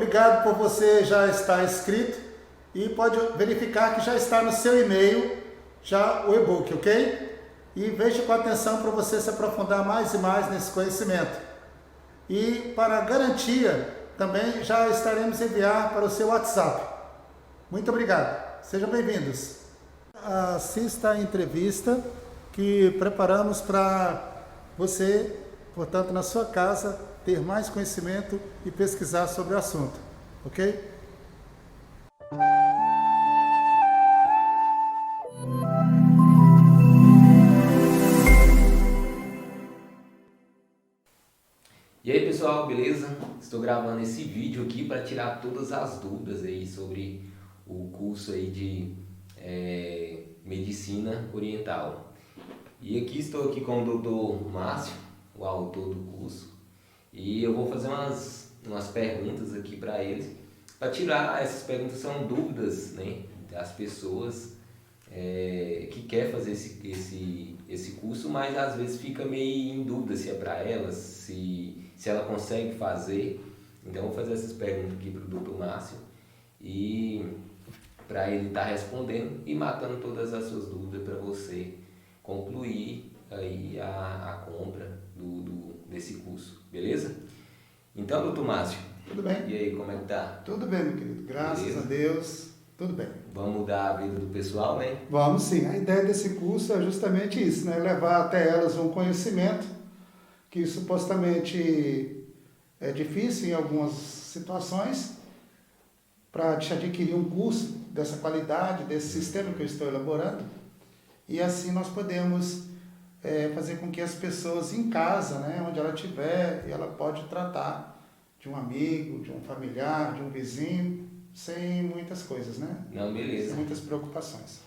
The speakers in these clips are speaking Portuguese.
obrigado por você já estar inscrito e pode verificar que já está no seu e-mail já o e-book, ok? E veja com atenção para você se aprofundar mais e mais nesse conhecimento. E para garantia, também já estaremos enviar para o seu WhatsApp. Muito obrigado. Sejam bem-vindos. Assista a entrevista que preparamos para você, portanto, na sua casa, ter mais conhecimento e pesquisar sobre o assunto, ok? E aí pessoal, beleza? Estou gravando esse vídeo aqui para tirar todas as dúvidas aí sobre o curso aí de Medicina Oriental. E aqui estou aqui com o Dr. Márcio, o autor do curso, e eu vou fazer umas perguntas aqui para eles, para tirar essas perguntas, são dúvidas, né, das pessoas que quer fazer esse curso, mas às vezes fica meio em dúvida se é para elas, se ela consegue fazer. Então eu vou fazer essas perguntas aqui para o Dr. Márcio e para ele estar respondendo e matando todas as suas dúvidas para você concluir aí a compra desse curso, beleza? Então, Dr. Márcio, tudo bem? E aí, como é que tá? Tudo bem, meu querido, graças beleza? A Deus, tudo bem. Vamos mudar a vida do pessoal, né? Vamos sim, a ideia desse curso é justamente isso, né? Levar até elas um conhecimento que supostamente é difícil em algumas situações, para te adquirir um curso dessa qualidade, desse sistema que eu estou elaborando, e assim nós podemos fazer com que as pessoas em casa, né, onde ela estiver, ela pode tratar de um amigo, de um familiar, de um vizinho, sem muitas coisas, né? Não, beleza. Sem muitas preocupações.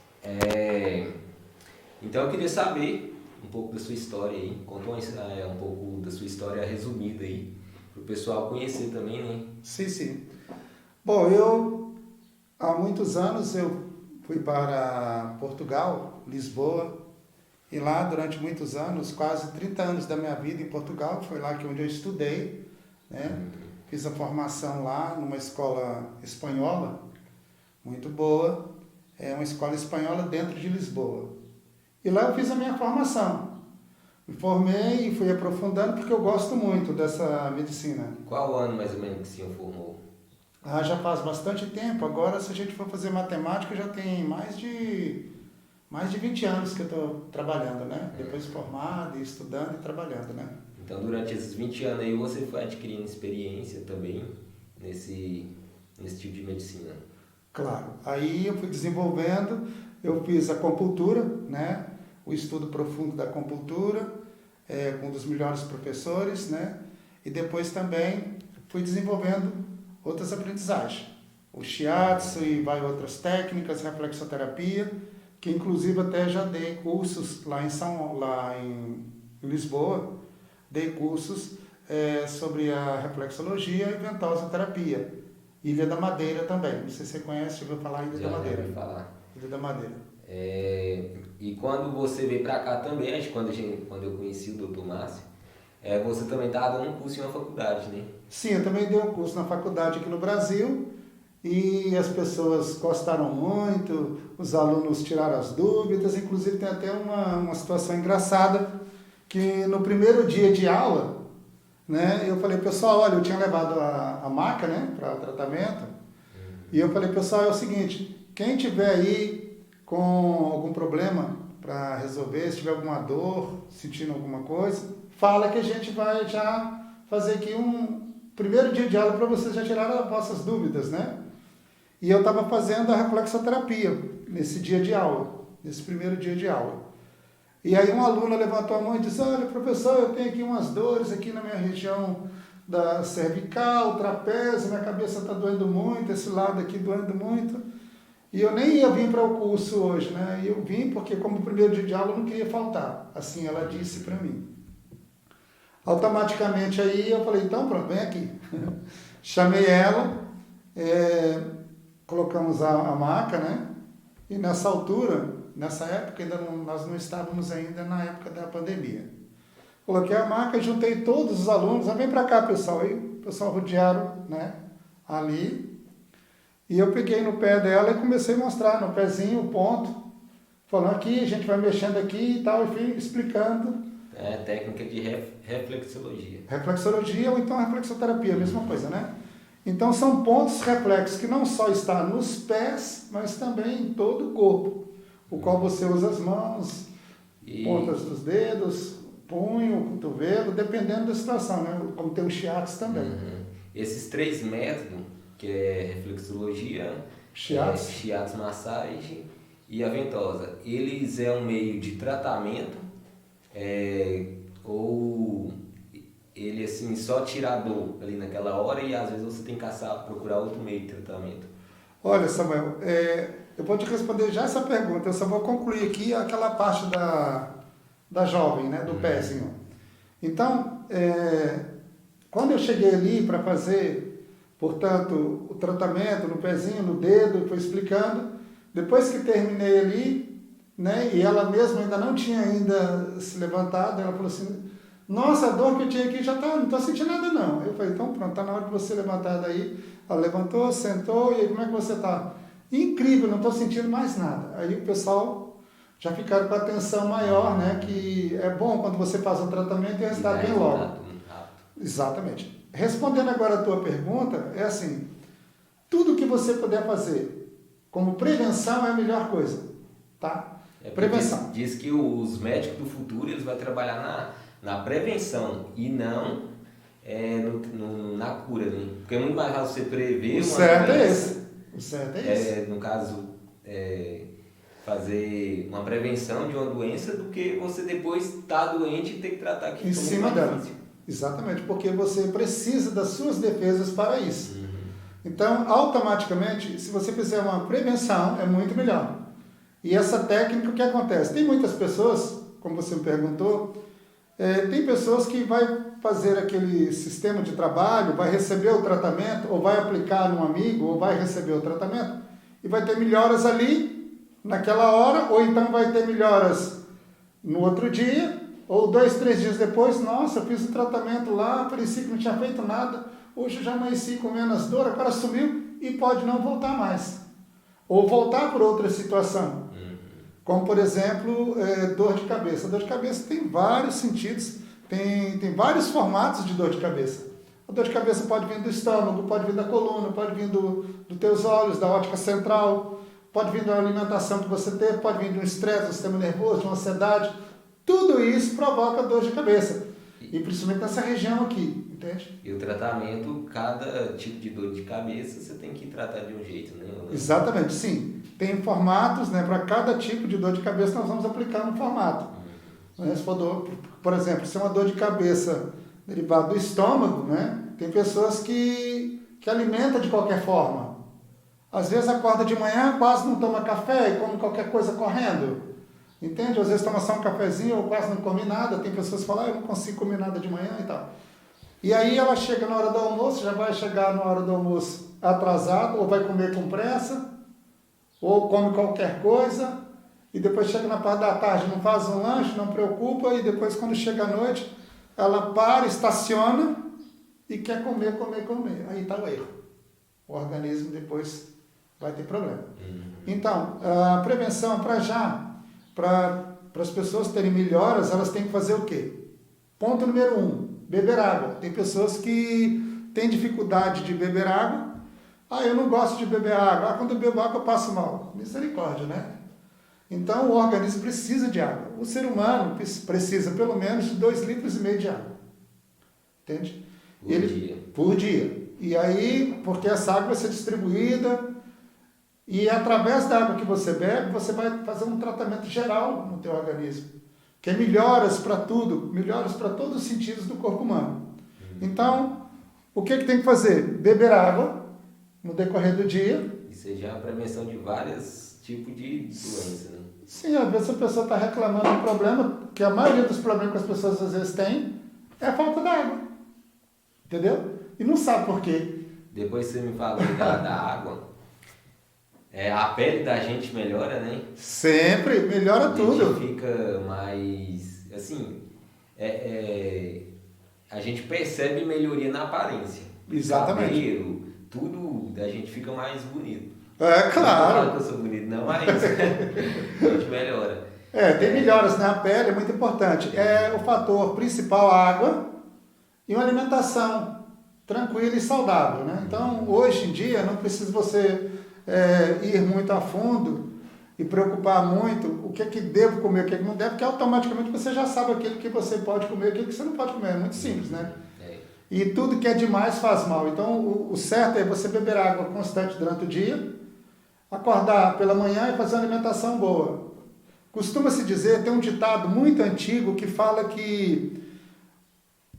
Então eu queria saber um pouco da sua história aí, conta um pouco da sua história resumida aí, para o pessoal conhecer também, né? Sim. Bom, eu há muitos anos eu fui para Portugal, Lisboa, e lá durante muitos anos, quase 30 anos da minha vida em Portugal, foi lá onde eu estudei, né? Fiz a formação lá numa escola espanhola, muito boa, uma escola espanhola dentro de Lisboa. E lá eu fiz a minha formação. Me formei e fui aprofundando porque eu gosto muito dessa medicina. Qual ano mais ou menos que o senhor formou? Já faz bastante tempo. Agora, se a gente for fazer matemática, já tem mais de 20 anos que eu estou trabalhando, né? Depois formado, e estudando e trabalhando, né? Então, durante esses 20 anos aí, você foi adquirindo experiência também nesse tipo de medicina? Claro. Aí eu fui desenvolvendo, eu fiz a acupuntura, né? O estudo profundo da acupuntura, com um dos melhores professores, né? E depois também fui desenvolvendo outras aprendizagens. O shiatsu e outras técnicas, reflexoterapia, que inclusive até já dei cursos lá em Lisboa, dei cursos sobre a reflexologia e ventosoterapia. Ilha da Madeira também, não sei se você conhece, ouviu falar Ilha da Madeira. Já ouvi falar. Ilha da Madeira. E quando você veio para cá também, acho que quando eu conheci o Dr. Márcio, você também estava dando um curso em uma faculdade, né? Sim, eu também dei um curso na faculdade aqui no Brasil e as pessoas gostaram muito, os alunos tiraram as dúvidas, inclusive tem até uma situação engraçada que no primeiro dia de aula, né, eu falei, pessoal, olha, eu tinha levado a maca, né, para o tratamento, e eu falei, pessoal, é o seguinte, quem tiver aí com algum problema para resolver, se tiver alguma dor, sentindo alguma coisa, fala que a gente vai já fazer aqui um primeiro dia de aula para vocês já tirarem as vossas dúvidas, né? E eu estava fazendo a reflexoterapia nesse dia de aula, nesse primeiro dia de aula. E aí uma aluna levantou a mão e disse, olha, professor, eu tenho aqui umas dores aqui na minha região da cervical, trapézio, minha cabeça está doendo muito, esse lado aqui doendo muito. E eu nem ia vir para o curso hoje, né? E eu vim porque como primeiro dia de aula eu não queria faltar. Assim ela disse para mim. Automaticamente aí eu falei, então pronto, vem aqui. Chamei ela, colocamos a maca, né? E nessa altura, nessa época, nós não estávamos ainda na época da pandemia. Coloquei a maca, juntei todos os alunos, vem para cá pessoal, aí o pessoal rodearam, né? ali. E eu peguei no pé dela e comecei a mostrar no pezinho o ponto, falando aqui, a gente vai mexendo aqui e tal, e fui explicando. É técnica de reflexologia. Reflexologia ou então reflexoterapia, a mesma coisa, né? Então são pontos reflexos que não só estão nos pés, mas também em todo o corpo, o qual você usa as mãos, pontas dos dedos, punho, cotovelo, dependendo da situação, né? Como tem o shiatsu também. Esses 3 métodos, que é reflexologia, shiatsu massagem e a ventosa, eles é um meio de tratamento ou ele assim só tira a dor ali naquela hora e às vezes você tem que procurar outro meio de tratamento? Olha, Samuel, eu vou te responder já essa pergunta, eu só vou concluir aqui aquela parte da jovem, né, do pezinho. Então, quando eu cheguei ali para fazer, portanto, o tratamento no pezinho, no dedo, foi explicando, depois que terminei ali, né, e ela mesma ainda não tinha se levantado, ela falou assim, nossa, a dor que eu tinha aqui já tá, não estou sentindo nada não. Eu falei, então pronto, tá na hora de você levantar daí. Ela levantou, sentou, e aí como é que você tá? Incrível, não estou sentindo mais nada. Aí o pessoal já ficaram com a atenção maior, né, que é bom quando você faz um tratamento e o resultado vem logo. Exatamente. Respondendo agora a tua pergunta, é assim, tudo que você puder fazer como prevenção é a melhor coisa, tá? Prevenção. Diz que os médicos do futuro eles vão trabalhar na prevenção e não na cura, né? Porque é muito mais fácil você prever o certo é esse. O certo é esse. No caso, fazer uma prevenção de uma doença do que você depois estar doente e ter que tratar aquilo. Em cima dela. Exatamente, porque você precisa das suas defesas para isso. Então, automaticamente, se você fizer uma prevenção, é muito melhor. E essa técnica, o que acontece? Tem muitas pessoas, como você me perguntou, tem pessoas que vai fazer aquele sistema de trabalho, vai receber o tratamento, ou vai aplicar num amigo, ou vai receber o tratamento, e vai ter melhoras ali, naquela hora, ou então vai ter melhoras no outro dia, ou 2, 3 dias depois, nossa, eu fiz o tratamento lá, parecia que não tinha feito nada, hoje eu já amanheci com menos dor, agora sumiu, e pode não voltar mais. Ou voltar por outra situação. Como, por exemplo, dor de cabeça. Dor de cabeça tem vários sentidos, tem vários formatos de dor de cabeça. A dor de cabeça pode vir do estômago, pode vir da coluna, pode vir dos teus olhos, da óptica central, pode vir da alimentação que você teve, pode vir de um estresse do sistema nervoso, de uma ansiedade. Tudo isso provoca dor de cabeça. E principalmente nessa região aqui, entende? E o tratamento, cada tipo de dor de cabeça, você tem que tratar de um jeito, né? Exatamente, sim. Tem formatos, né? Para cada tipo de dor de cabeça nós vamos aplicar um formato. Se for por exemplo, se é uma dor de cabeça derivada do estômago, né? Tem pessoas que alimentam de qualquer forma. Às vezes acorda de manhã, quase não toma café e come qualquer coisa correndo. Entende? Às vezes toma só um cafezinho ou quase não come nada. Tem pessoas que falam, eu não consigo comer nada de manhã e tal. E aí ela chega na hora do almoço, já vai chegar na hora do almoço atrasado, ou vai comer com pressa, ou come qualquer coisa, e depois chega na parte da tarde, não faz um lanche, não preocupa, e depois quando chega a noite, ela para, estaciona e quer comer. Aí está o erro. O organismo depois vai ter problema. Então, a prevenção para as pessoas terem melhoras, elas têm que fazer o quê? Ponto número 1, beber água. Tem pessoas que têm dificuldade de beber água. Eu não gosto de beber água. Quando eu bebo água eu passo mal. Misericórdia, né? Então o organismo precisa de água. O ser humano precisa pelo menos de 2,5 litros de água. Entende? Por dia. E aí, porque essa água vai ser distribuída e através da água que você bebe, você vai fazer um tratamento geral no teu organismo. Que é melhoras para tudo, melhoras para todos os sentidos do corpo humano. Então, o que tem que fazer? Beber água no decorrer do dia. Isso já é a prevenção de vários tipos de doença, né? Sim, às vezes a pessoa está reclamando de um problema, que a maioria dos problemas que as pessoas às vezes têm é a falta d'água. Entendeu? E não sabe por quê. Depois você me falou da água. A pele da gente melhora, né? Sempre, melhora tudo. A gente fica mais, assim, a gente percebe melhoria na aparência. Exatamente. Cabelo, tudo a gente fica mais bonito. É, claro. Não que eu sou bonito, não, mas a gente melhora. Tem melhoras na pele, é muito importante. É o fator principal, a água e uma alimentação tranquila e saudável, né? Então, hoje em dia, não precisa você ir muito a fundo e preocupar muito o que é que devo comer, o que é que não deve, porque automaticamente você já sabe aquilo que você pode comer e aquilo que você não pode comer. É muito simples, né? E tudo que é demais faz mal. Então, o certo é você beber água constante durante o dia, acordar pela manhã e fazer uma alimentação boa. Costuma-se dizer, tem um ditado muito antigo que fala que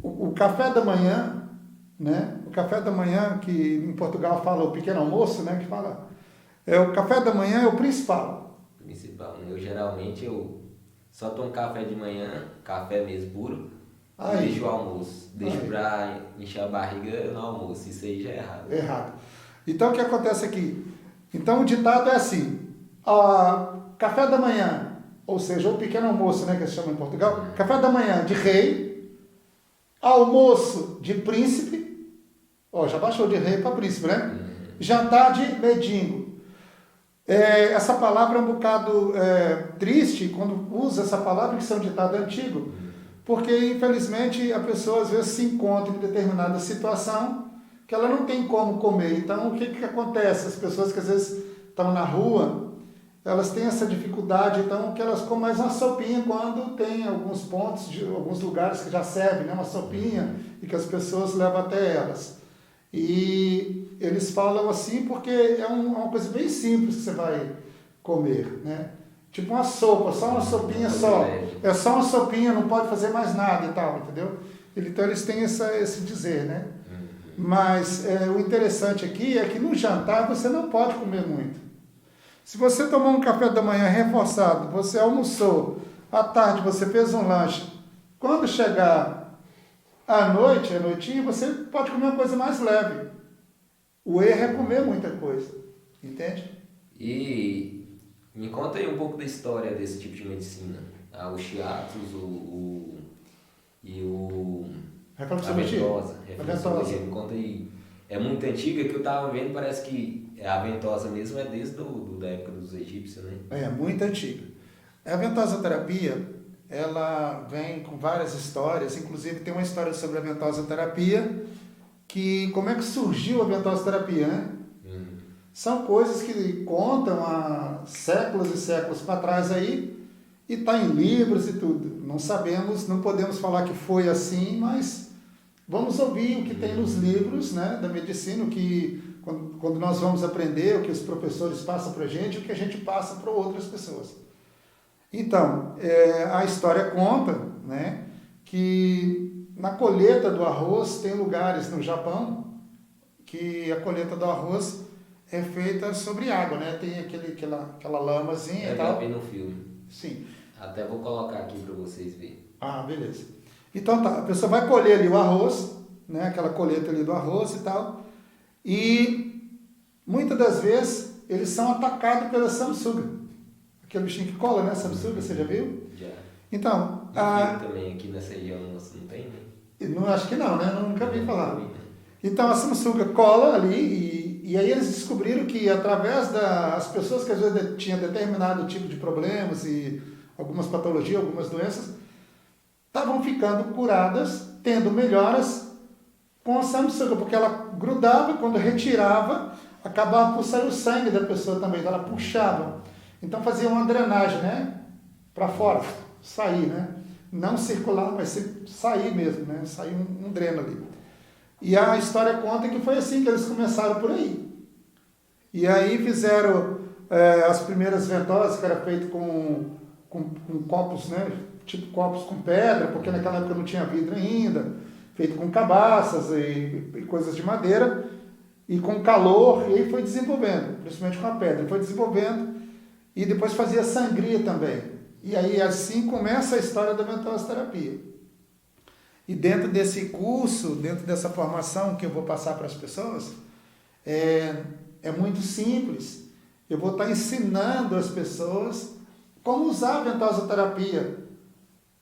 o café da manhã, né? O café da manhã, que em Portugal fala o pequeno almoço, né? Que fala, o café da manhã é o principal. Principal, né? Eu só tomo café de manhã, café mesmo puro, e deixo o almoço. Deixo pra encher a barriga no almoço. Isso aí já é errado. Errado. Então, o que acontece aqui? Então, o ditado é assim, café da manhã, ou seja, o pequeno almoço, né, que se chama em Portugal, café da manhã de rei, almoço de príncipe, já baixou de rei para príncipe, né? Jantar de mendigo. Essa palavra é um bocado triste quando usa essa palavra, que é um ditado antigo, porque infelizmente a pessoa às vezes se encontra em determinada situação que ela não tem como comer. Então, o que acontece? As pessoas que às vezes estão na rua, elas têm essa dificuldade, então, que elas comem mais uma sopinha quando tem alguns pontos, alguns lugares que já servem, né, uma sopinha, e que as pessoas levam até elas. E eles falam assim porque é uma coisa bem simples que você vai comer, né? Tipo uma sopa, só uma sopinha só. É só uma sopinha, não pode fazer mais nada e tal, entendeu? Então eles têm esse dizer, né? Mas o interessante aqui é que no jantar você não pode comer muito. Se você tomar um café da manhã reforçado, você almoçou, à tarde você fez um lanche, quando chegar à noite, à noitinha, você pode comer uma coisa mais leve. O erro é comer muita coisa, entende? E me conta aí um pouco da história desse tipo de medicina. O shiatsu e o... A ventosa. Me conta aí. É muito antiga, que eu tava vendo, parece que a ventosa mesmo é desde da época dos egípcios, né? É, muito antiga. A ventosoterapia, ela vem com várias histórias, inclusive tem uma história sobre a ventosoterapia, que como é que surgiu a ventosoterapia, né? São coisas que contam há séculos e séculos para trás aí, e está em livros e tudo. Não sabemos, não podemos falar que foi assim, mas vamos ouvir o que tem nos livros, né, da medicina, o que quando nós vamos aprender, o que os professores passam para a gente, o que a gente passa para outras pessoas. Então, a história conta, né, que na colheita do arroz, tem lugares no Japão que a colheita do arroz é feita sobre água, né? Tem aquela lamazinha e tal. Eu vi no filme. Sim. Até vou colocar aqui para vocês verem. Ah, beleza. Então tá, a pessoa vai colher ali o arroz, né? Aquela colheita ali do arroz e tal. E muitas das vezes eles são atacados pela sanguessuga. Aquele bichinho que cola, né? Sanguessuga, você já viu? Já. Então, também aqui nessa região nossa não tem, né? Não, acho que não, né? Nunca vi falar. Então a sanguessuga cola ali e aí eles descobriram que através das pessoas que às vezes tinham determinado tipo de problemas e algumas patologias, algumas doenças, estavam ficando curadas, tendo melhoras com a sanguessuga, porque ela grudava, quando retirava, acabava por sair o sangue da pessoa também, então ela puxava. Então fazia uma drenagem, né? Para fora, sair, né? Não circular, mas sair mesmo, né? Sair um dreno ali. E a história conta que foi assim que eles começaram por aí. E aí fizeram as primeiras ventosas, que era feito com copos, né? Tipo copos com pedra, porque naquela época não tinha vidro ainda, feito com cabaças e coisas de madeira, e com calor, e aí foi desenvolvendo, principalmente com a pedra, foi desenvolvendo, e depois fazia sangria também. E aí assim começa a história da ventosoterapia. E dentro desse curso, dentro dessa formação que eu vou passar para as pessoas, é muito simples. Eu vou estar ensinando as pessoas como usar a ventosoterapia.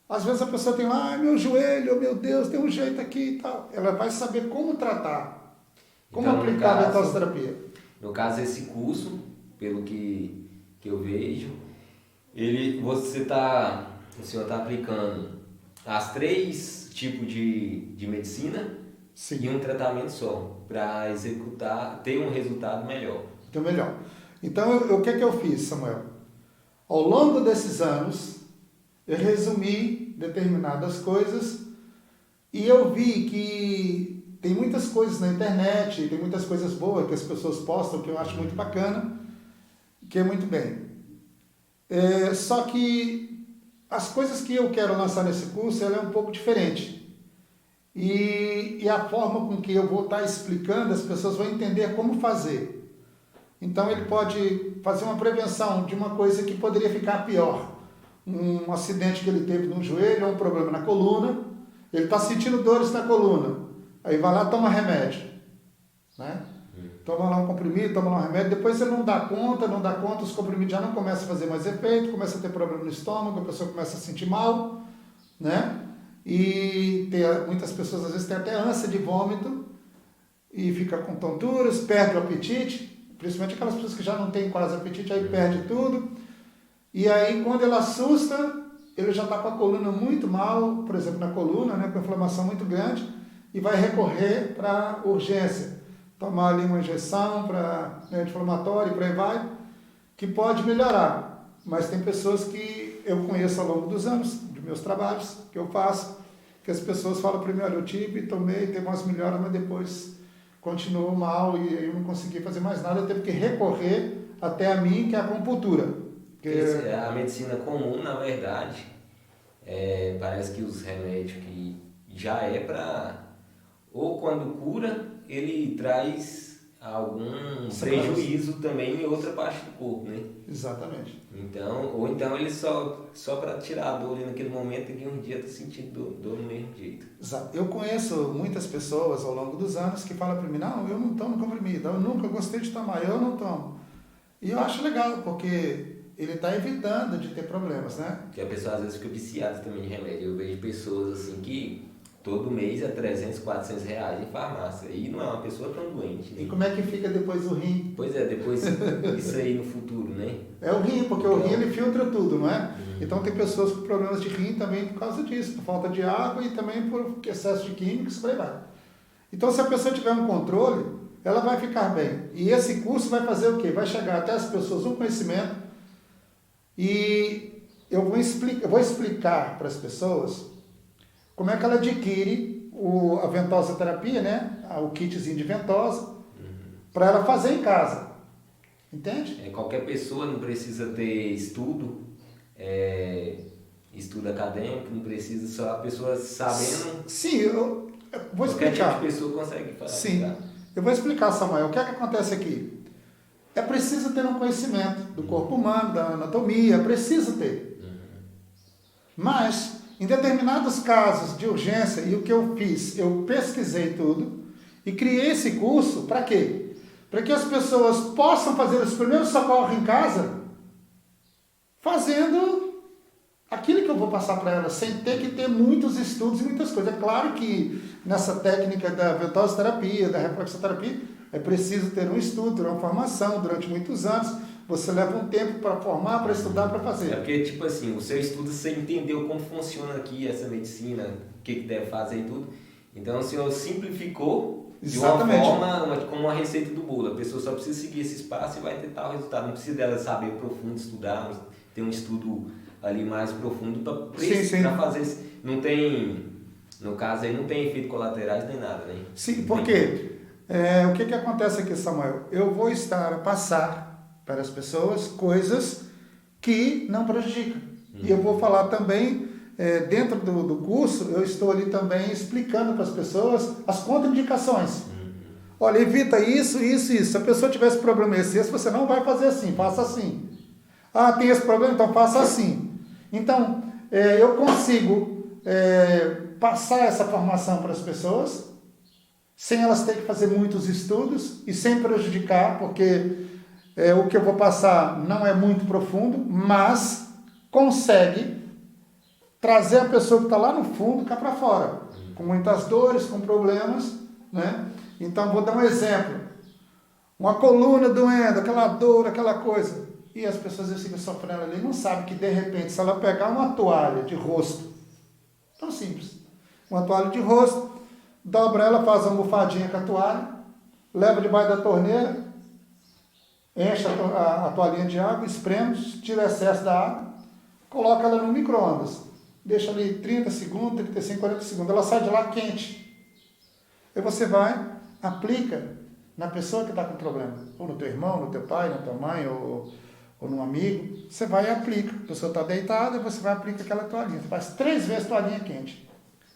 Às vezes a pessoa tem lá, meu joelho, meu Deus, tem um jeito aqui e tal. Ela vai saber como tratar. Como Então, aplicar a ventosoterapia? No caso, esse curso, pelo que eu vejo, o senhor está aplicando as 3 tipos de medicina Sim. e um tratamento só, para ter um resultado melhor. Então, melhor. Então, o que eu fiz, Samuel? Ao longo desses anos, eu resumi determinadas coisas e eu vi que tem muitas coisas na internet, tem muitas coisas boas que as pessoas postam, que eu acho muito bacana, que é muito bem. Só que as coisas que eu quero lançar nesse curso, ela é um pouco diferente. E a forma com que eu vou estar explicando, as pessoas vão entender como fazer. Então ele pode fazer uma prevenção de uma coisa que poderia ficar pior. Um acidente que ele teve no joelho, ou um problema na coluna, ele está sentindo dores na coluna. Aí vai lá e toma remédio. Né? Toma lá um comprimido, toma lá um remédio, depois ele não dá conta, os comprimidos já não começam a fazer mais efeito, começa a ter problema no estômago, a pessoa começa a se sentir mal, né? E muitas pessoas às vezes têm até ânsia de vômito e fica com tonturas, perde o apetite, principalmente aquelas pessoas que já não têm quase apetite, aí perde tudo. E aí quando ele assusta, ele já está com a coluna muito mal, por exemplo na coluna, né, com inflamação muito grande, e vai recorrer para urgência, tomar ali uma injeção para anti-inflamatório e por aí vai, que pode melhorar. Mas tem pessoas que eu conheço ao longo dos anos, de meus trabalhos que eu faço, que as pessoas falam para mim, olha, eu tive, tomei, tem umas melhoras, mas depois continuou mal e eu não consegui fazer mais nada, eu teve que recorrer até a mim, que é a acupuntura. A medicina comum, na verdade, parece que os remédios que já é para... Ou quando cura, ele traz algum prejuízo também em outra parte do corpo, né? Exatamente. Ou então ele só para tirar a dor ali naquele momento e um dia está sentindo dor do mesmo jeito. Exato. Eu conheço muitas pessoas ao longo dos anos que falam para mim, não, eu não tomo comprimido, eu nunca gostei de tomar, eu não tomo. E eu acho legal, porque ele está evitando de ter problemas, né? Porque a pessoa às vezes fica viciada também de remédio. Eu vejo pessoas assim que todo mês é 300, 400 reais em farmácia. E não é uma pessoa tão doente. Né? E como é que fica depois o rim? Pois é, depois isso aí no futuro, né? É o rim, porque o rim ele filtra tudo, não é? Então tem pessoas com problemas de rim também por causa disso, por falta de água e também por excesso de químicos, por aí vai. Então se a pessoa tiver um controle, ela vai ficar bem. E esse curso vai fazer o quê? Vai chegar até as pessoas um conhecimento e eu vou explicar para as pessoas como é que ela adquire a ventosoterapia, né? O kitzinho de ventosa, para ela fazer em casa. Entende? Qualquer pessoa não precisa ter estudo acadêmico, não precisa só a pessoa sabendo. Sim, eu vou explicar. Qualquer pessoa consegue fazer. Sim, eu vou explicar, Samuel. O que é que acontece aqui? É preciso ter um conhecimento do corpo humano, da anatomia, é preciso ter. Mas, em determinados casos de urgência, e o que eu fiz? Eu pesquisei tudo e criei esse curso para quê? Para que as pessoas possam fazer os primeiros socorros em casa, fazendo aquilo que eu vou passar para elas, sem ter que ter muitos estudos e muitas coisas. É claro que nessa técnica da ventosoterapia, da reflexoterapia, é preciso ter um estudo, uma formação durante muitos anos. Você leva um tempo para formar, para estudar, para fazer. É porque, tipo assim, o seu estudo, você entendeu como funciona aqui essa medicina, o que deve fazer e tudo. Então, o senhor simplificou de uma forma, como uma receita do bolo. A pessoa só precisa seguir esse espaço e vai ter tal resultado. Não precisa dela saber profundo, estudar, ter um estudo ali mais profundo para fazer. Não tem, no caso aí, não tem efeito colaterais nem nada, né? Sim, porque o que acontece aqui, Samuel? Eu vou estar a passar para as pessoas coisas que não prejudicam. E eu vou falar também, dentro do curso, eu estou ali também explicando para as pessoas as contraindicações. Olha, evita isso, isso, isso. Se a pessoa tiver esse problema esse, você não vai fazer assim, faça assim. Ah, tem esse problema? Então faça assim. Então, eu consigo passar essa formação para as pessoas, sem elas terem que fazer muitos estudos e sem prejudicar, porque o que eu vou passar não é muito profundo, mas consegue trazer a pessoa que está lá no fundo cá para fora, com muitas dores, com problemas, né? Então, vou dar um exemplo. Uma coluna doendo, aquela dor, aquela coisa. E as pessoas ficam sofrendo ali, não sabem que de repente, se ela pegar uma toalha de rosto, tão simples, uma toalha de rosto, dobra ela, faz uma almofadinha com a toalha, leva debaixo da torneira, enche a toalhinha de água, espreme, tira o excesso da água, coloca ela no micro-ondas, deixa ali 30 segundos, 35, 40 segundos, ela sai de lá quente. Aí você vai, aplica na pessoa que está com problema, ou no teu irmão, no teu pai, na tua mãe, ou num amigo, você vai e aplica. A pessoa está deitada, você vai e aplica aquela toalhinha. Você faz 3 vezes toalhinha quente.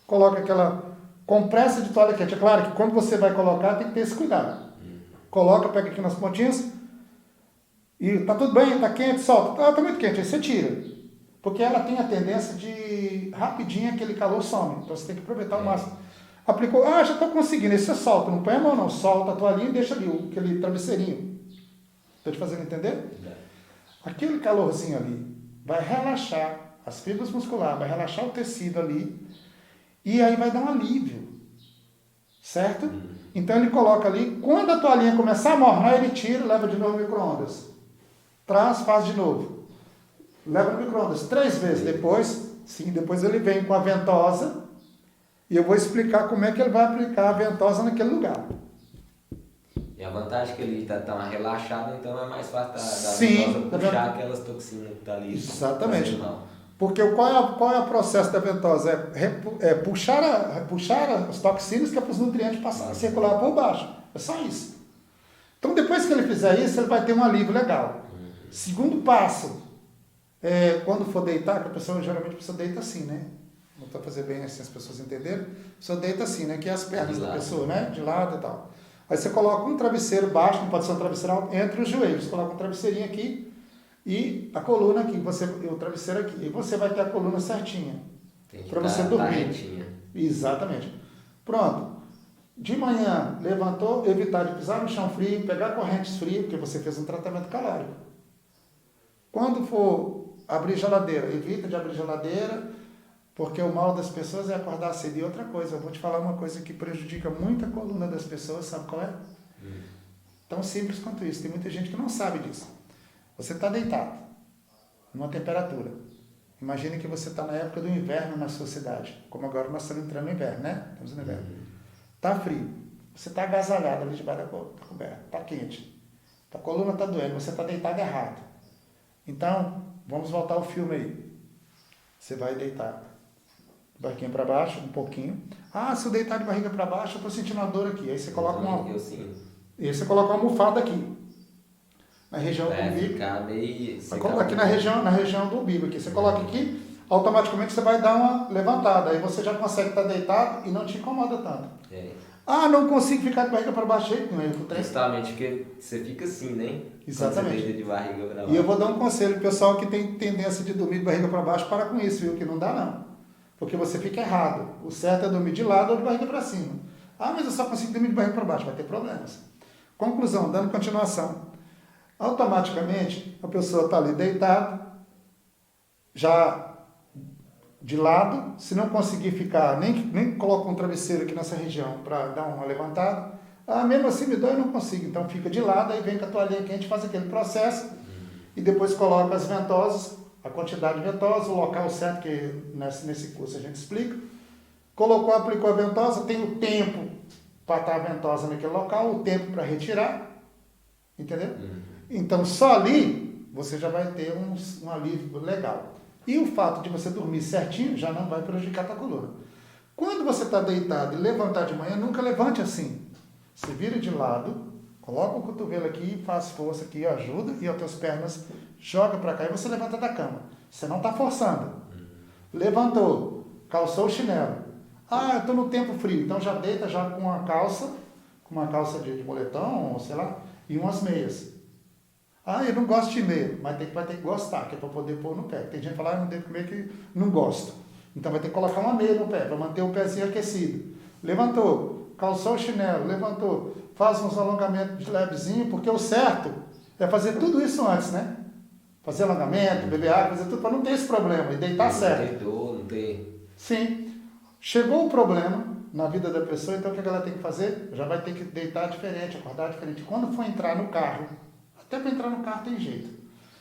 Coloca aquela compressa de toalha quente. É claro que quando você vai colocar, tem que ter esse cuidado. Coloca, pega aqui nas pontinhas, e tá tudo bem, tá quente, solta. Tá muito quente, aí você tira. Porque ela tem a tendência de, rapidinho, aquele calor some. Então você tem que aproveitar o máximo. Aplicou, já estou conseguindo. Aí você solta, não põe a mão não, solta a toalhinha e deixa ali aquele travesseirinho. Estou te fazendo entender? Aquele calorzinho ali vai relaxar as fibras musculares, vai relaxar o tecido ali e aí vai dar um alívio, certo? Então ele coloca ali, quando a toalhinha começar a mornar, ele tira, leva de novo no micro-ondas. Traz, faz de novo. Leva no micro-ondas 3 vezes. Depois ele vem com a ventosa e eu vou explicar como é que ele vai aplicar a ventosa naquele lugar. E a vantagem é que ele está mais relaxado, então é mais fácil Sim, ventosa puxar aquelas toxinas que estão ali. Exatamente. Porque qual é o processo da ventosa? É puxar as toxinas que é para os nutrientes passar a circular por baixo. É só isso. Então, depois que ele fizer isso, ele vai ter um alívio legal. Segundo passo, quando for deitar, que a pessoa geralmente deita assim, né? Não estou fazer bem assim as pessoas entenderem. A pessoa deita assim, né? Que é as pernas da pessoa, né? De lado e tal. Aí você coloca um travesseiro baixo, não pode ser um travesseiro alto, entre os joelhos. Você coloca um travesseirinho aqui e a coluna aqui, o travesseiro aqui. E você vai ter a coluna certinha para você dormir. Exatamente. Pronto. De manhã, levantou, evitar de pisar no chão frio, pegar correntes frias, porque você fez um tratamento calórico. Quando for abrir geladeira, evita de abrir geladeira, porque o mal das pessoas é acordar cedo. E outra coisa, eu vou te falar uma coisa que prejudica muito a coluna das pessoas, sabe qual é? Tão simples quanto isso. Tem muita gente que não sabe disso. Você está deitado, numa temperatura. Imagine que você está na época do inverno na sua cidade. Como agora nós estamos entrando no inverno, né? Estamos no inverno. Está frio. Você está agasalhado ali debaixo da coberta. Está quente. A coluna está doendo. Você está deitado errado. Então, vamos voltar ao filme aí. Você vai deitar. Barriguinha para baixo, um pouquinho. Se eu deitar de barriga para baixo, eu estou sentindo uma dor aqui. Aí você coloca Aí você coloca uma almofada aqui. Na região do umbigo. Aqui na região do umbigo aqui. Você coloca aqui, automaticamente você vai dar uma levantada. Aí você já consegue estar deitado e não te incomoda tanto. Não consigo ficar de barriga para baixo. Justamente porque você fica assim, né? Exatamente. Você deita de barriga para baixo. E eu vou dar um conselho, pessoal que tem tendência de dormir de barriga para baixo, para com isso, viu? Que não dá não. Porque você fica errado. O certo é dormir de lado ou de barriga para cima. Mas eu só consigo dormir de barriga para baixo. Vai ter problemas. Conclusão, dando continuação. Automaticamente, a pessoa está ali deitada, já de lado. Se não conseguir ficar, nem coloca um travesseiro aqui nessa região para dar uma levantada. Mesmo assim me dói, eu não consigo. Então fica de lado, aí vem com a toalhinha quente, faz aquele processo. E depois coloca as ventosas, a quantidade de ventosa, o local certo, que nesse curso a gente explica. Colocou, aplicou a ventosa, tem o tempo para estar a ventosa naquele local, o tempo para retirar, entendeu? Então só ali você já vai ter um alívio legal. E o fato de você dormir certinho já não vai prejudicar a tua coluna. Quando você está deitado e levantar de manhã, nunca levante assim. Você vira de lado, coloca o cotovelo aqui, faz força aqui, ajuda, e as tuas pernas joga para cá e você levanta da cama. Você não está forçando. Levantou, calçou o chinelo. Eu estou no tempo frio, então já deita já com uma calça de moletom, ou sei lá, e umas meias. Eu não gosto de meia, mas vai ter que gostar, que é para poder pôr no pé. Tem gente que fala, eu não devo comer que não gosto. Então vai ter que colocar uma meia no pé, para manter o pezinho aquecido. Levantou, calçou o chinelo, levantou, faz uns alongamentos de levezinho, porque o certo é fazer tudo isso antes, né? Fazer alongamento, beber água, fazer tudo, para não ter esse problema, e deitar certo. Não tem dor, não tem... Sim. Chegou o problema, na vida da pessoa, então o que ela tem que fazer? Já vai ter que deitar diferente, acordar diferente. Quando for entrar no carro, até para entrar no carro tem jeito.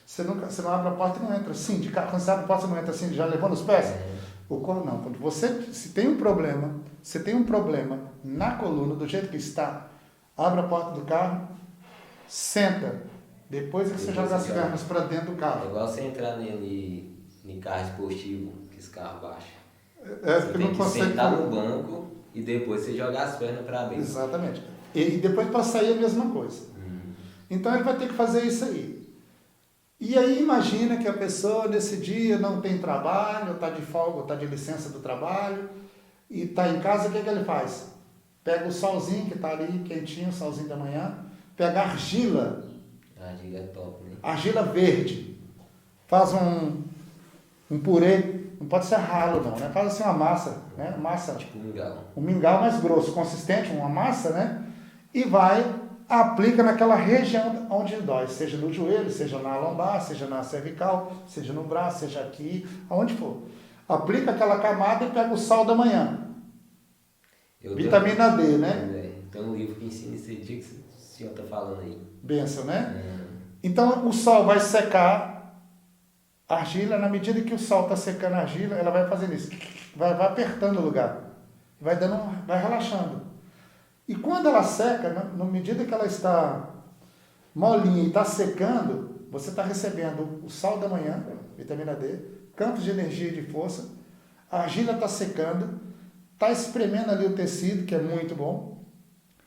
Você não abre a porta e não entra assim, de carro. Quando você abre a porta, você não entra assim, já levando os pés? O corpo não. Quando se tem um problema na coluna, do jeito que está, abre a porta do carro, senta. Depois é que você joga as pernas para dentro do carro. É igual você entrar nele em carro esportivo, que esse carro baixa. Você tem não que consegue sentar no banco e depois você jogar as pernas para dentro. Exatamente. E depois para sair a mesma coisa. Então ele vai ter que fazer isso aí. E aí imagina que a pessoa nesse dia não tem trabalho, está de folga, está de licença do trabalho, e está em casa, o que ele faz? Pega o solzinho que está ali, quentinho, o solzinho da manhã, pega argila. A argila é top, né? Argila verde. Faz um purê, não pode ser ralo não, né? Faz assim uma massa, né? Massa. Tipo um mingau. Um mingau mais grosso, consistente, uma massa, né? E aplica naquela região onde dói, seja no joelho, seja na lombar, seja na cervical, seja no braço, seja aqui, aonde for. Aplica aquela camada e pega o sal da manhã. Vitamina D, né? Tem um livro que ensina esse dia que o senhor está falando aí. Bênção, né? Então o sol vai secar a argila, na medida que o sol está secando a argila, ela vai fazendo isso, vai apertando o lugar, vai relaxando. E quando ela seca, na medida que ela está molinha e está secando, você está recebendo o sal da manhã, vitamina D, campos de energia e de força, a argila está secando, está espremendo ali o tecido, que é muito bom,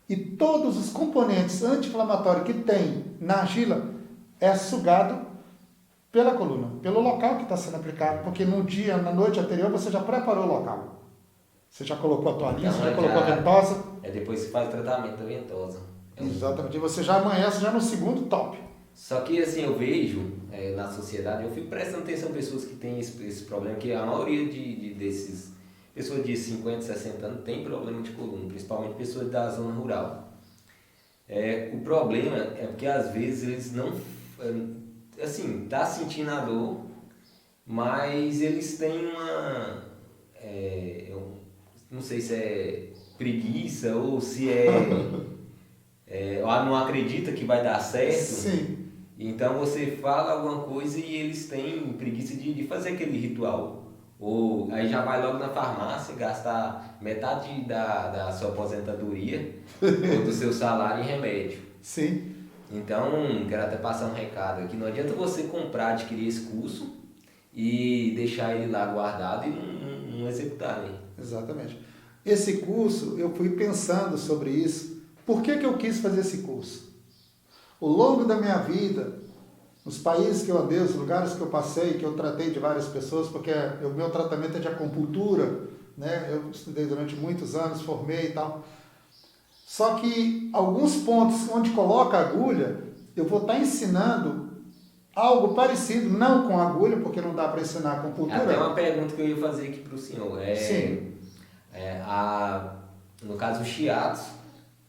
e todos os componentes anti-inflamatórios que tem na argila é sugado pela coluna, pelo local que está sendo aplicado, porque na noite anterior, você já preparou o local. Você já colocou a toalhinha, Então, você já colocou a ventosa. É depois que faz o tratamento da ventosa. Exatamente. E você já amanhece já no segundo top. Só que assim, eu vejo na sociedade, eu fico prestando atenção em pessoas que têm esse problema, que a maioria desses pessoas de 50, 60 anos tem problema de coluna, principalmente pessoas da zona rural. O problema é porque às vezes eles não... Assim, tá sentindo a dor, mas eles têm não sei se é preguiça ou se não acredita que vai dar certo. Sim. Então você fala alguma coisa e eles têm preguiça de fazer aquele ritual. Ou aí já vai logo na farmácia gastar metade da sua aposentadoria ou do seu salário em remédio. Sim. Então, quero até passar um recado aqui. Não adianta você adquirir esse curso e deixar ele lá guardado e não executar, né? Exatamente. Esse curso, eu fui pensando sobre isso. Por que eu quis fazer esse curso? Ao longo da minha vida, nos países que eu andei, os lugares que eu passei, que eu tratei de várias pessoas, porque o meu tratamento é de acupuntura, né? Eu estudei durante muitos anos, formei e tal. Só que alguns pontos onde coloca a agulha, eu vou estar ensinando algo parecido, não com agulha, porque não dá para ensinar acupuntura. Até uma pergunta que eu ia fazer aqui para o senhor. Sim. No caso, o shiatsu,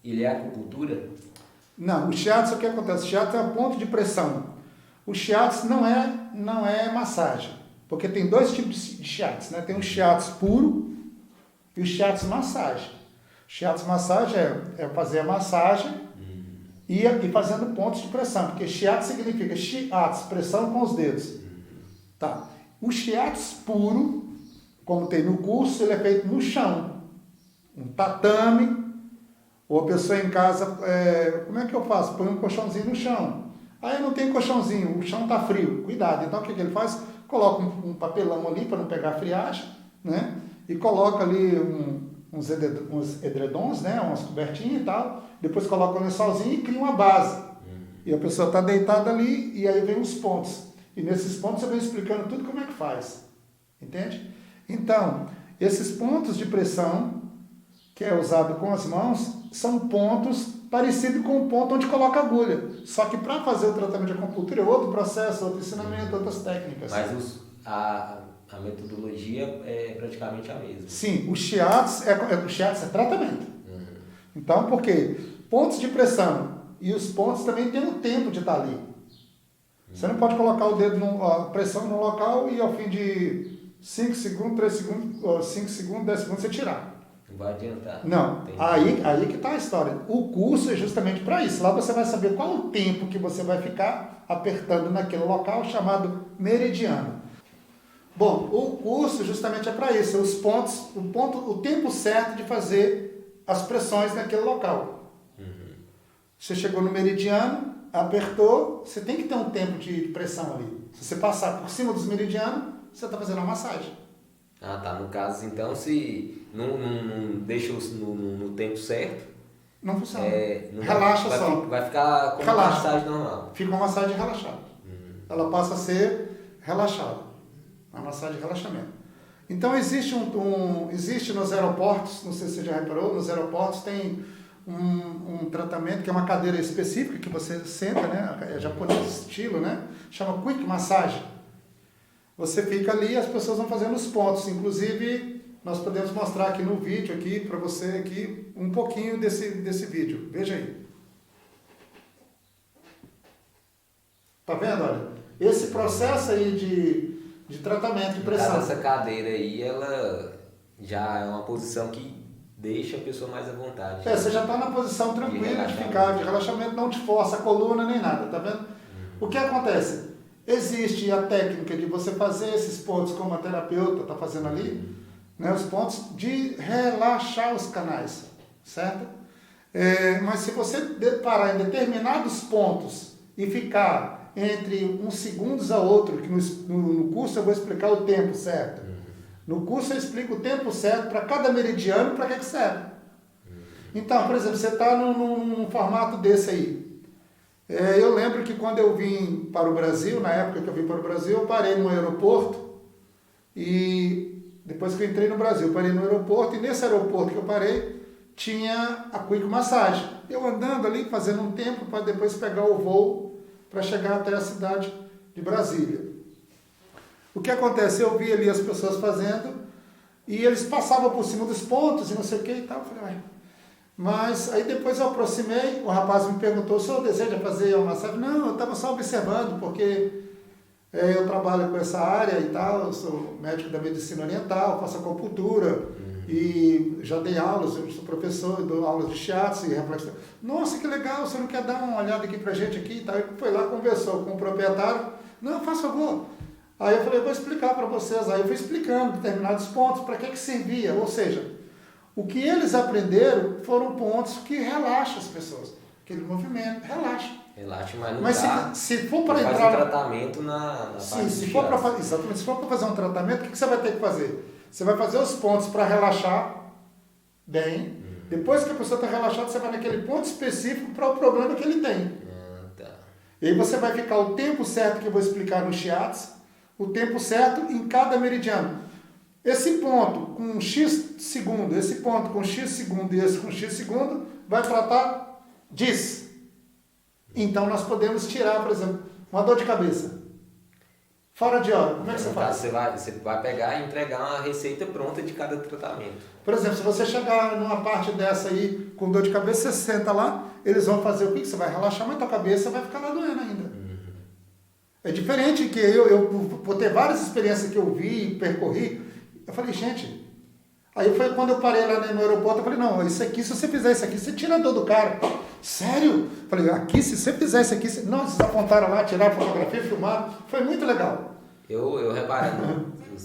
ele é acupuntura? Não, o shiatsu, o que acontece? O shiatsu é um ponto de pressão. O shiatsu não é massagem, porque tem dois tipos de shiatsu, né? Tem o shiatsu puro e o shiatsu massagem. O shiatsu massagem é fazer a massagem e fazendo pontos de pressão, porque shiatsu significa shiatsu, pressão com os dedos. Tá. O shiatsu puro, como tem no curso, ele é feito no chão. Um tatame, ou a pessoa em casa, como é que eu faço? Põe um colchãozinho no chão. Aí eu não tenho colchãozinho, o chão está frio. Cuidado. Então o que ele faz? Coloca um papelão ali para não pegar friagem, né? E coloca ali uns edredons, né? Umas cobertinhas e tal. Depois coloca o lençolzinho e cria uma base. E a pessoa está deitada ali e aí vem os pontos. E nesses pontos você vem explicando tudo como é que faz. Entende? Então, esses pontos de pressão, que é usado com as mãos, são pontos parecidos com o ponto onde coloca a agulha. Só que para fazer o tratamento de acupuntura é outro processo, outro ensinamento, outras técnicas. Mas a metodologia é praticamente a mesma. Sim, o shiatsu é tratamento. Então, por quê? Pontos de pressão e os pontos também têm um tempo de estar ali. Você não pode colocar o dedo, a pressão no local e ao fim de 5 segundos, 3 segundos, 5 segundos, 10 segundos você tirar. Não vai adiantar. Não, aí que está a história. O curso é justamente para isso. Lá você vai saber qual o tempo que você vai ficar apertando naquele local chamado meridiano. Bom, o curso justamente é para isso, os pontos, o tempo certo de fazer as pressões naquele local. Você chegou no meridiano, apertou, você tem que ter um tempo de pressão ali. Se você passar por cima dos meridianos, você está fazendo uma massagem. Ah, tá. No caso, então, se não deixa no tempo certo... Não funciona. Não relaxa vai, só. Vai ficar como uma massagem normal. Fica uma massagem relaxada. Ela passa a ser relaxada. Uma massagem de relaxamento. Então, existe nos aeroportos, não sei se você já reparou, nos aeroportos tem um tratamento que é uma cadeira específica que você senta, né? É japonês estilo, né? Chama Quick Massage. Você fica ali e as pessoas vão fazendo os pontos. Inclusive, nós podemos mostrar aqui no vídeo, aqui para você, aqui, um pouquinho desse vídeo. Veja aí. Tá vendo? Olha, esse processo aí de tratamento de pressão. Essa cadeira aí, ela já é uma posição que deixa a pessoa mais à vontade. Você já está na posição tranquila de ficar, de relaxamento, não te força a coluna nem nada, tá vendo? O que acontece? Existe a técnica de você fazer esses pontos como a terapeuta está fazendo ali, né, os pontos de relaxar os canais, certo? Mas se você parar em determinados pontos e ficar entre uns segundos a outro, que no curso eu vou explicar o tempo certo. No curso eu explico o tempo certo para cada meridiano, para que serve. Então, por exemplo, você está num formato desse aí. Eu lembro que quando eu vim para o Brasil, na época que eu vim para o Brasil, eu parei no aeroporto e depois que eu entrei no Brasil, eu parei no aeroporto e nesse aeroporto que eu parei, tinha a Quick Massage. Eu andando ali, fazendo um tempo para depois pegar o voo para chegar até a cidade de Brasília. O que acontece? Eu vi ali as pessoas fazendo e eles passavam por cima dos pontos e não sei o que e tal. Eu falei, mas aí depois eu aproximei, o rapaz me perguntou, o senhor deseja fazer uma massagem? Não, eu estava só observando, porque eu trabalho com essa área e tal, eu sou médico da medicina oriental, faço acupuntura e já dei aulas, eu sou professor, dou aulas de shiatsu e reflexão. Nossa, que legal, você não quer dar uma olhada aqui pra gente aqui e tal? Ele foi lá, conversou com o proprietário, não, faz favor. Aí eu falei, eu vou explicar para vocês, aí eu fui explicando determinados pontos, para que servia, ou seja, o que eles aprenderam foram pontos que relaxam as pessoas. Aquele movimento, relaxa. Relaxa, mas não mas dá. Se for para entrar... Faz um tratamento na sim, parte se for para exatamente, se for para fazer um tratamento, o que você vai ter que fazer? Você vai fazer os pontos para relaxar bem. Depois que a pessoa está relaxada, você vai naquele ponto específico para o problema que ele tem. Tá. E aí você vai ficar o tempo certo que eu vou explicar no shiatsu, o tempo certo em cada meridiano. Esse ponto com X segundo, esse ponto com X segundo e esse com X segundo vai tratar disso. Então nós podemos tirar, por exemplo, uma dor de cabeça. Fora de hora, como é que você faz? Você vai pegar e entregar uma receita pronta de cada tratamento. Por exemplo, se você chegar numa parte dessa aí com dor de cabeça, você senta lá, eles vão fazer o quê? Você vai relaxar, mas tua cabeça vai ficar lá doendo ainda. É diferente que por ter várias experiências que eu vi e percorri, eu falei, gente, aí foi quando eu parei lá no aeroporto, eu falei, não, isso aqui, se você fizer isso aqui, você tira a dor do cara. Sério? Eu falei, aqui, se você fizer isso aqui, não, vocês apontaram lá, tiraram fotografia, filmaram, foi muito legal. Eu reparando, o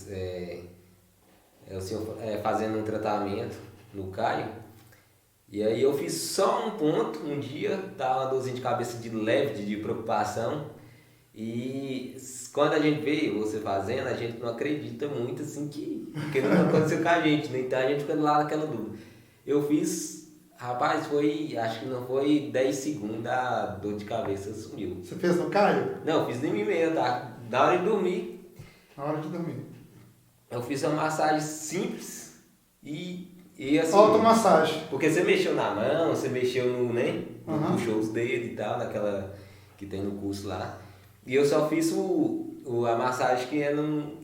senhor fazendo um tratamento no Caio, e aí eu fiz só um ponto, um dia, tava uma dorzinha de cabeça de leve, de preocupação, e quando a gente vê você fazendo, a gente não acredita muito assim porque não aconteceu com a gente, né? Então a gente fica lá naquela dúvida. Eu fiz, rapaz, acho que não foi 10 segundos, a dor de cabeça sumiu. Você fez no Caio? Não, eu fiz em mim mesmo, tá? Na hora de dormir. Na hora de dormir. Eu fiz uma massagem simples e assim... Automassagem. Porque você mexeu na mão, você mexeu no, né? Puxou os dedos e tal, naquela que tem no curso lá. E eu só fiz a massagem que é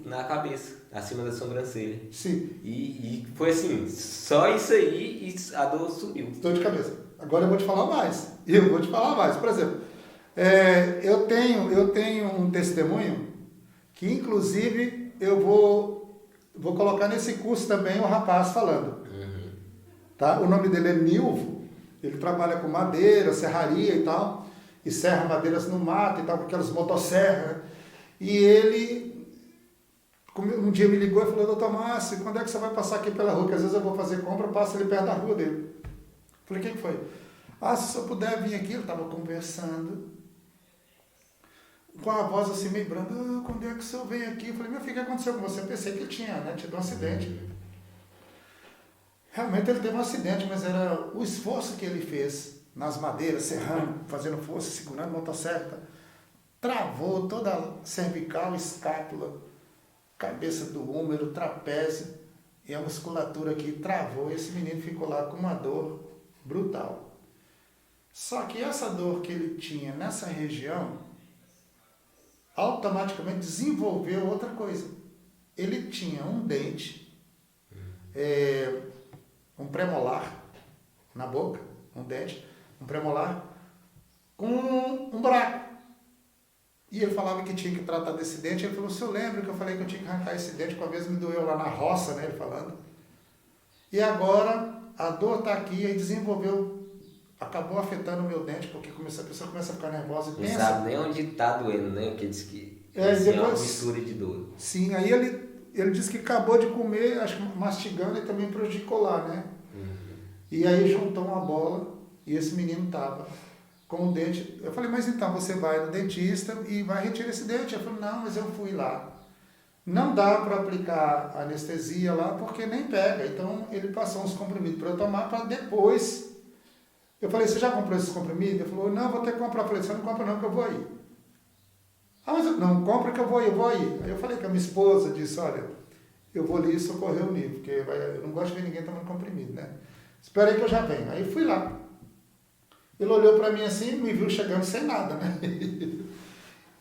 na cabeça, acima da sobrancelha. Sim. E foi assim, só isso aí e a dor sumiu. Dor de cabeça. Agora eu vou te falar mais. Por exemplo, eu tenho um testemunho que inclusive eu vou colocar nesse curso também o rapaz falando. tá? O nome dele é Nilvo, ele trabalha com madeira, serraria e tal, e serra madeiras no mato e tal, com aquelas motosserras. E ele, um dia me ligou e falou, doutor Márcio, quando é que você vai passar aqui pela rua? Que às vezes eu vou fazer compra, eu passo ali perto da rua dele. Falei, quem foi? Ah, se eu puder vir aqui, ele estava conversando, com a voz assim meio branda, quando é que o senhor vem aqui? Eu falei, meu filho, o que aconteceu com você? Eu pensei que ele tinha, né, tido um acidente. Realmente ele teve um acidente, mas era o esforço que ele fez nas madeiras, serrando, fazendo força, segurando motosserra, travou toda a cervical, escápula, cabeça do húmero, trapézio, e a musculatura aqui travou, e esse menino ficou lá com uma dor brutal. Só que essa dor que ele tinha nessa região, automaticamente desenvolveu outra coisa. Ele tinha um dente, um premolar na boca, um dente, um premolar, com um buraco. E ele falava que tinha que tratar desse dente. Ele falou, o senhor lembra que eu falei que eu tinha que arrancar esse dente, que uma vez me doeu lá na roça, né, ele falando. E agora a dor está aqui e desenvolveu, acabou afetando o meu dente, porque a pessoa começa a ficar nervosa e não pensa... Não sabe nem onde está doendo, né? Porque diz que depois, é uma mistura de dor. Sim, aí ele disse que acabou de comer, acho que mastigando, e também prejudicou lá, né? E aí juntou uma bola e esse menino estava com o dente. Eu falei, mas então você vai no dentista e vai retirar esse dente. Eu falei, não, mas eu fui lá. Não dá para aplicar anestesia lá porque nem pega. Então ele passou uns comprimidos para eu tomar para depois. Eu falei, você já comprou esses comprimidos? Ele falou, não, eu vou ter que comprar. Eu falei, você não compra não que eu vou aí. Ah, mas não, compra que eu vou aí. Aí eu falei com a minha esposa, disse, olha, eu vou ali socorrer o nível, porque eu não gosto de ver ninguém tomando comprimido, né? Espera aí que eu já venho. Aí fui lá. Ele olhou para mim assim, me viu chegando sem nada, né?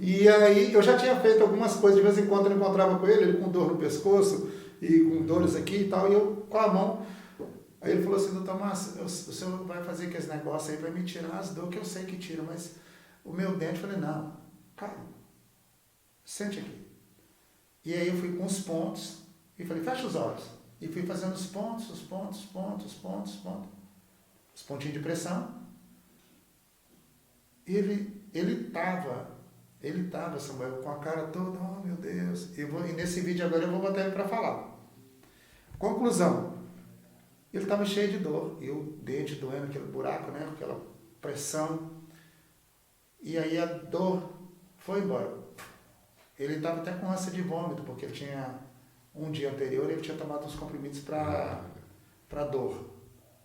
E aí eu já tinha feito algumas coisas, de vez em quando eu encontrava com ele com dor no pescoço e com dores aqui e tal, e eu com a mão. Aí ele falou assim, doutor Márcio, o senhor vai fazer aquele negócio aí para me tirar as dores que eu sei que tira, mas o meu dente, eu falei, não, calma, sente aqui. E aí eu fui com os pontos e falei, fecha os olhos. E fui fazendo os pontos, os pontinhos de pressão. Ele tava, Samuel, com a cara toda, oh meu Deus. E nesse vídeo agora eu vou botar ele para falar. Conclusão, ele estava cheio de dor, e o dente doendo, aquele buraco, né, aquela pressão. E aí a dor foi embora. Ele estava até com ânsia de vômito, porque ele tinha... Um dia anterior ele tinha tomado uns comprimidos para dor.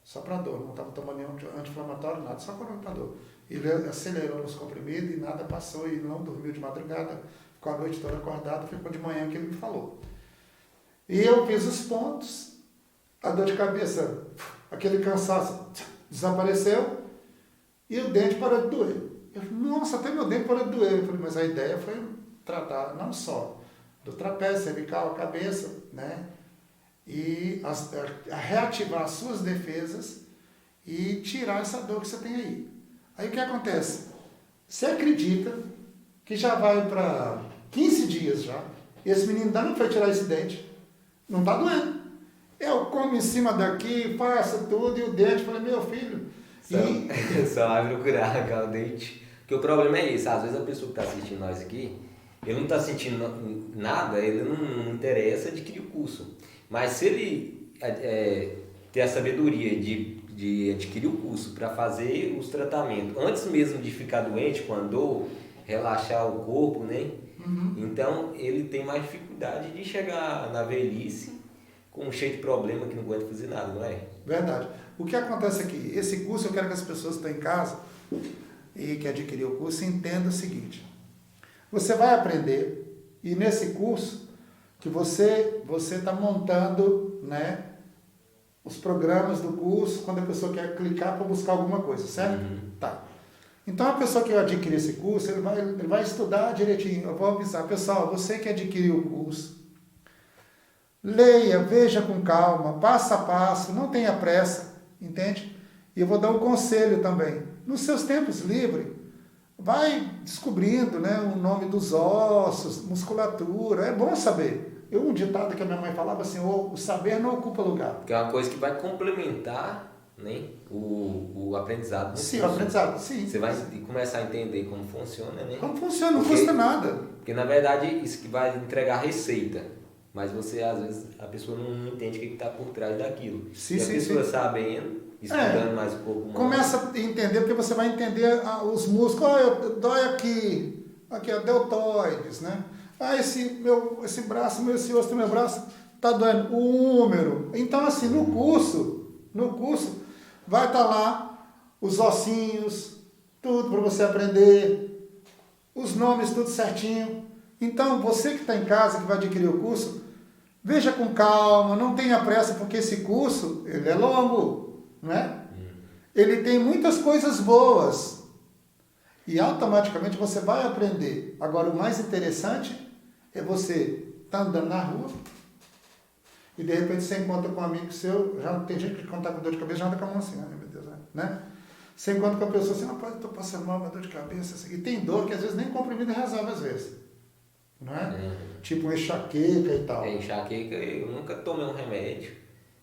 Só para dor, não estava tomando nenhum anti-inflamatório, nada, só para dor. Ele acelerou nos comprimidos e nada passou e não dormiu de madrugada, ficou a noite toda acordado, ficou de manhã que ele me falou. E eu fiz os pontos, a dor de cabeça, aquele cansaço desapareceu e o dente parou de doer. Eu falei, nossa, até meu dente parou de doer. Eu falei, mas a ideia foi tratar não só do trapézio, cervical, a cabeça, né? E reativar as suas defesas e tirar essa dor que você tem aí. Aí o que acontece? Você acredita que já vai para 15 dias já, e esse menino ainda não foi tirar esse dente, não está doendo. Eu como em cima daqui, faço tudo, e o dente, falei, meu filho... Só vai procurar arrancar o dente. Porque o problema é esse, às vezes a pessoa que está assistindo nós aqui, ele não está sentindo nada, ele não interessa adquirir o curso. Mas se ele ter a sabedoria de adquirir o curso para fazer os tratamentos, antes mesmo de ficar doente, com a dor, relaxar o corpo, né? Então ele tem mais dificuldade de chegar na velhice com cheio de problema que não aguenta fazer nada, não é? Verdade. O que acontece aqui, esse curso eu quero que as pessoas que estão em casa e que adquiriram o curso entendam o seguinte. Você vai aprender, e nesse curso que você está montando, né, os programas do curso, quando a pessoa quer clicar para buscar alguma coisa, certo? Tá. Então a pessoa que adquirir esse curso, ele vai estudar direitinho. Eu vou avisar, pessoal, você que adquiriu o curso, leia, veja com calma, passo a passo, não tenha pressa, entende? E eu vou dar um conselho também. Nos seus tempos livres, vai descobrindo, né, o nome dos ossos, musculatura, é bom saber. Um ditado que a minha mãe falava assim, o saber não ocupa lugar. Que é uma coisa que vai complementar, né, o aprendizado. Sim, o aprendizado, sim. Você vai começar a entender como funciona, né? Como funciona, não custa nada. Porque na verdade isso que vai entregar receita. Mas você, às vezes, a pessoa não entende o que está por trás daquilo. Sim, e a sim, pessoa sim. Sabendo, estudando mais um pouco mais. Começa a entender, porque você vai entender os músculos. Dói aqui, ó, deltoides, né? Esse braço, esse osso do meu braço tá doendo. O húmero. Então, assim, no curso, vai estar lá os ossinhos, tudo para você aprender, os nomes tudo certinho. Então, você que está em casa, que vai adquirir o curso, veja com calma, não tenha pressa, porque esse curso, ele é longo, não é? Ele tem muitas coisas boas e automaticamente você vai aprender. Agora, o mais interessante é você estar andando na rua e de repente você encontra com um amigo seu, já tem gente que quando está com dor de cabeça já anda com a mão assim, meu Deus, né? Você encontra com a pessoa assim, rapaz, eu estou passando mal, uma dor de cabeça, e tem dor que às vezes nem comprimido resolve às vezes, não é? Tipo uma enxaqueca e tal. Enxaqueca, eu nunca tomei um remédio,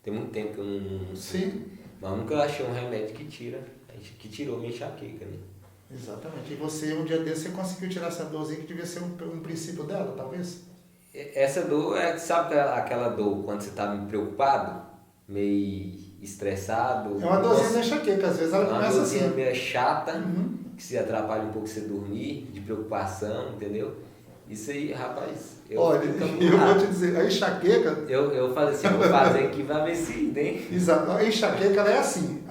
tem muito tempo que eu não Sim. Mas eu nunca achei um remédio que tirou minha enxaqueca, né? Exatamente. E você, um dia desse, você conseguiu tirar essa dorzinha que devia ser um princípio dela, talvez? Essa dor, sabe aquela dor quando você está preocupado, meio estressado? É uma dorzinha da enxaqueca, às vezes ela começa assim. É uma dorzinha meio chata, que se atrapalha um pouco você dormir, de preocupação, entendeu? Isso aí, rapaz, olha, eu vou te dizer, a enxaqueca... Eu falei assim, vou fazer aqui pra ver se, né? Exato, a enxaqueca ela é assim,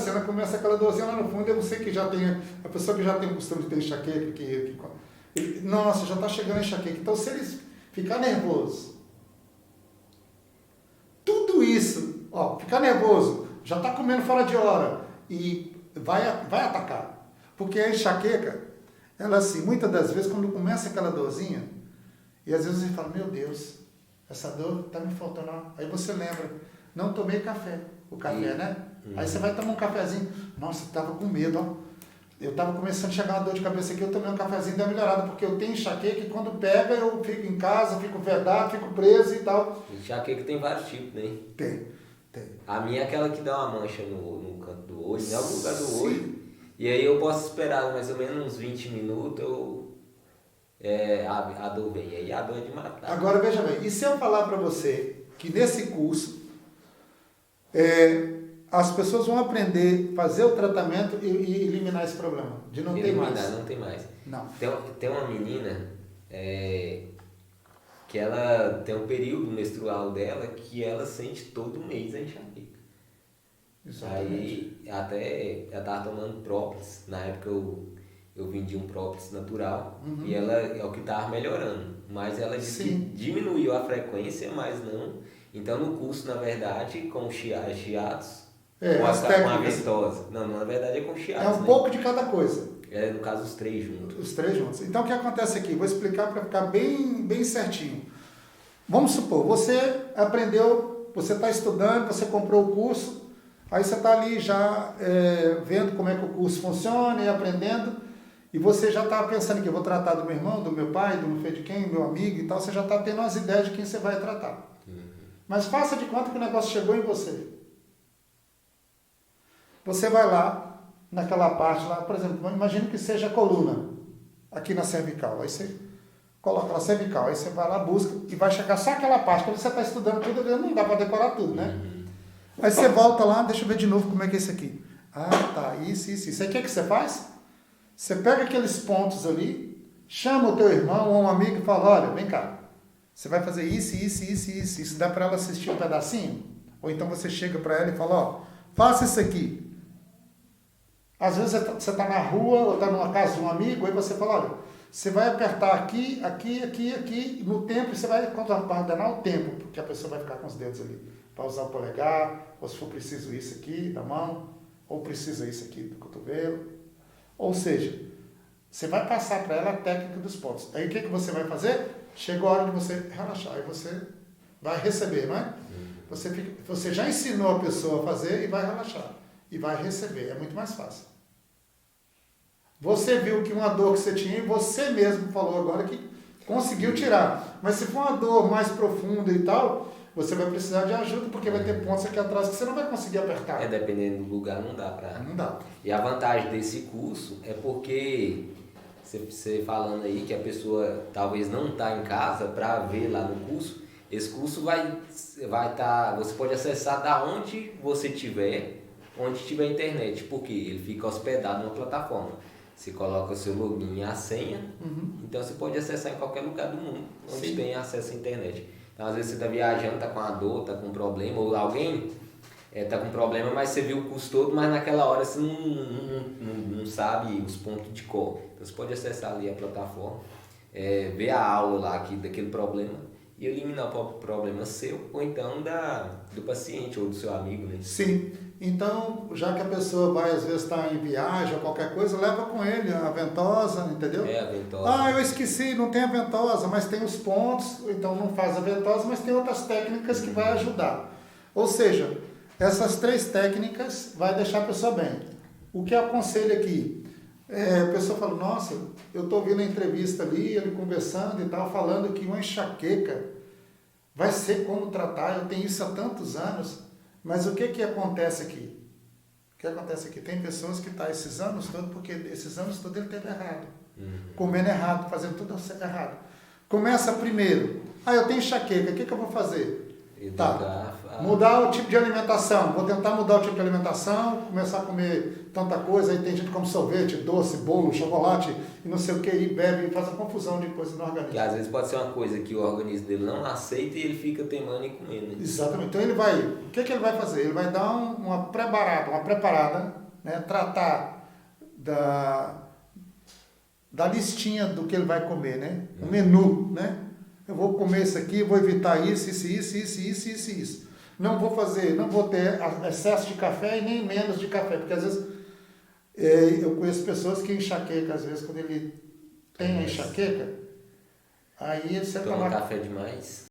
ela começa aquela dorzinha lá no fundo, eu não sei que já tem, a pessoa que já tem o costume de ter enxaqueca, nossa, já está chegando a enxaqueca, então se eles ficar nervoso, tudo isso, ficar nervoso, já está comendo fora de hora e vai atacar, porque a enxaqueca, ela assim, muitas das vezes, quando começa aquela dorzinha, e às vezes você fala, meu Deus, essa dor está me faltando. Aí você lembra, não tomei café. O café, né? Aí você vai tomar um cafezinho. Nossa, eu estava com medo, ó. Eu estava começando a chegar uma dor de cabeça aqui, eu tomei um cafezinho, deu uma melhorada, porque eu tenho enxaqueca e quando pega, eu fico em casa, fico vedado, fico preso e tal. Enxaqueca tem vários tipos, né? Tem. A minha é aquela que dá uma mancha no canto do olho, em algum lugar do olho. E aí eu posso esperar mais ou menos uns 20 minutos, a dor vem. E aí a dor é de matar. Agora veja bem, e se eu falar para você que nesse curso as pessoas vão aprender a fazer o tratamento e eliminar esse problema, de não ter mais. Não tem mais. Não. Tem uma menina que ela tem um período menstrual dela que ela sente todo mês a enxaqueca. Aí até ela estava tomando própolis, na época eu vendi um própolis natural e ela é o que estava melhorando, mas ela disse que diminuiu a frequência, mas não. Então no curso, na verdade, com chiatos, com a ventosa. Não, na verdade é com chiatos. É um pouco de cada coisa. No caso os três juntos. Os três juntos. Então o que acontece aqui? Vou explicar para ficar bem certinho. Vamos supor, você aprendeu, você está estudando, você comprou o curso, aí você está ali já vendo como é que o curso funciona e aprendendo, e você já está pensando que eu vou tratar do meu irmão, do meu pai, do não sei de quem, do meu amigo e tal, você já está tendo as ideias de quem você vai tratar. Mas faça de conta que o negócio chegou em você. Você vai lá, naquela parte lá, por exemplo, imagine que seja a coluna, aqui na cervical, aí você coloca na cervical, aí você vai lá, busca, e vai chegar só aquela parte, quando você está estudando tudo, não dá para decorar tudo, né? Aí você volta lá, deixa eu ver de novo como é que é isso aqui. Ah, tá, isso. Aí o que você faz? Você pega aqueles pontos ali, chama o teu irmão ou um amigo e fala, olha, vem cá, você vai fazer isso, dá para ela assistir um pedacinho? Ou então você chega para ela e fala, ó, faça isso aqui. Às vezes você está na rua ou está numa casa de um amigo, aí você fala, olha, você vai apertar aqui, no tempo, você vai coordenar o tempo, porque a pessoa vai ficar com os dedos ali, para usar o polegar, ou se for preciso isso aqui da mão, ou precisa isso aqui do cotovelo. Ou seja, você vai passar para ela a técnica dos pontos. Aí o que você vai fazer? Chegou a hora de você relaxar, aí você vai receber, não é? Você já ensinou a pessoa a fazer e vai relaxar. E vai receber, é muito mais fácil. Você viu que uma dor que você tinha, você mesmo falou agora que conseguiu tirar. Mas se for uma dor mais profunda e tal, você vai precisar de ajuda, porque vai ter pontos aqui atrás que você não vai conseguir apertar. Dependendo do lugar, não dá pra... Não dá. E a vantagem desse curso é porque, você falando aí que a pessoa talvez não tá em casa para ver lá no curso, esse curso vai tá, você pode acessar da onde você tiver, onde tiver internet, porque ele fica hospedado numa plataforma. Você coloca o seu login e a senha, então você pode acessar em qualquer lugar do mundo, onde tem acesso à internet. Então, às vezes você está viajando, está com uma dor, está com um problema, ou alguém está com um problema, mas você viu o curso todo, mas naquela hora você não sabe os pontos de cor. Então, você pode acessar ali a plataforma, ver a aula lá daquele problema e eliminar o problema seu, ou então do paciente ou do seu amigo, né? Sim. Então, já que a pessoa vai, às vezes, estar em viagem ou qualquer coisa, leva com ele a ventosa, entendeu? A ventosa. Ah, eu esqueci, não tem a ventosa, mas tem os pontos, então não faz a ventosa, mas tem outras técnicas que vai ajudar. Ou seja, essas 3 técnicas vai deixar a pessoa bem. O que eu aconselho aqui? A pessoa fala, nossa, eu estou ouvindo a entrevista ali, ele conversando e tal, falando que uma enxaqueca vai ser como tratar, eu tenho isso há tantos anos. Mas o que acontece aqui? O que acontece aqui? Tem pessoas que estão esses anos todos, porque esses anos todos ele teve errado. Comendo errado, fazendo tudo errado. Começa primeiro. Eu tenho enxaqueca, o que eu vou fazer? Mudar o tipo de alimentação. Vou tentar mudar o tipo de alimentação, começar a comer tanta coisa. Aí tem gente que come sorvete, doce, bolo, chocolate e não sei o que, e bebe e faz uma confusão de coisa no organismo. Que às vezes pode ser uma coisa que o organismo dele não aceita e ele fica teimando e comendo. Né? Exatamente. Então o que ele vai fazer? Ele vai dar uma preparada, né? Tratar da listinha do que ele vai comer, né? O menu, né? Eu vou comer isso aqui, vou evitar isso. Não vou ter excesso de café e nem menos de café, porque às vezes eu conheço pessoas que enxaqueca, às vezes quando ele tem a enxaqueca, aí você toma café demais.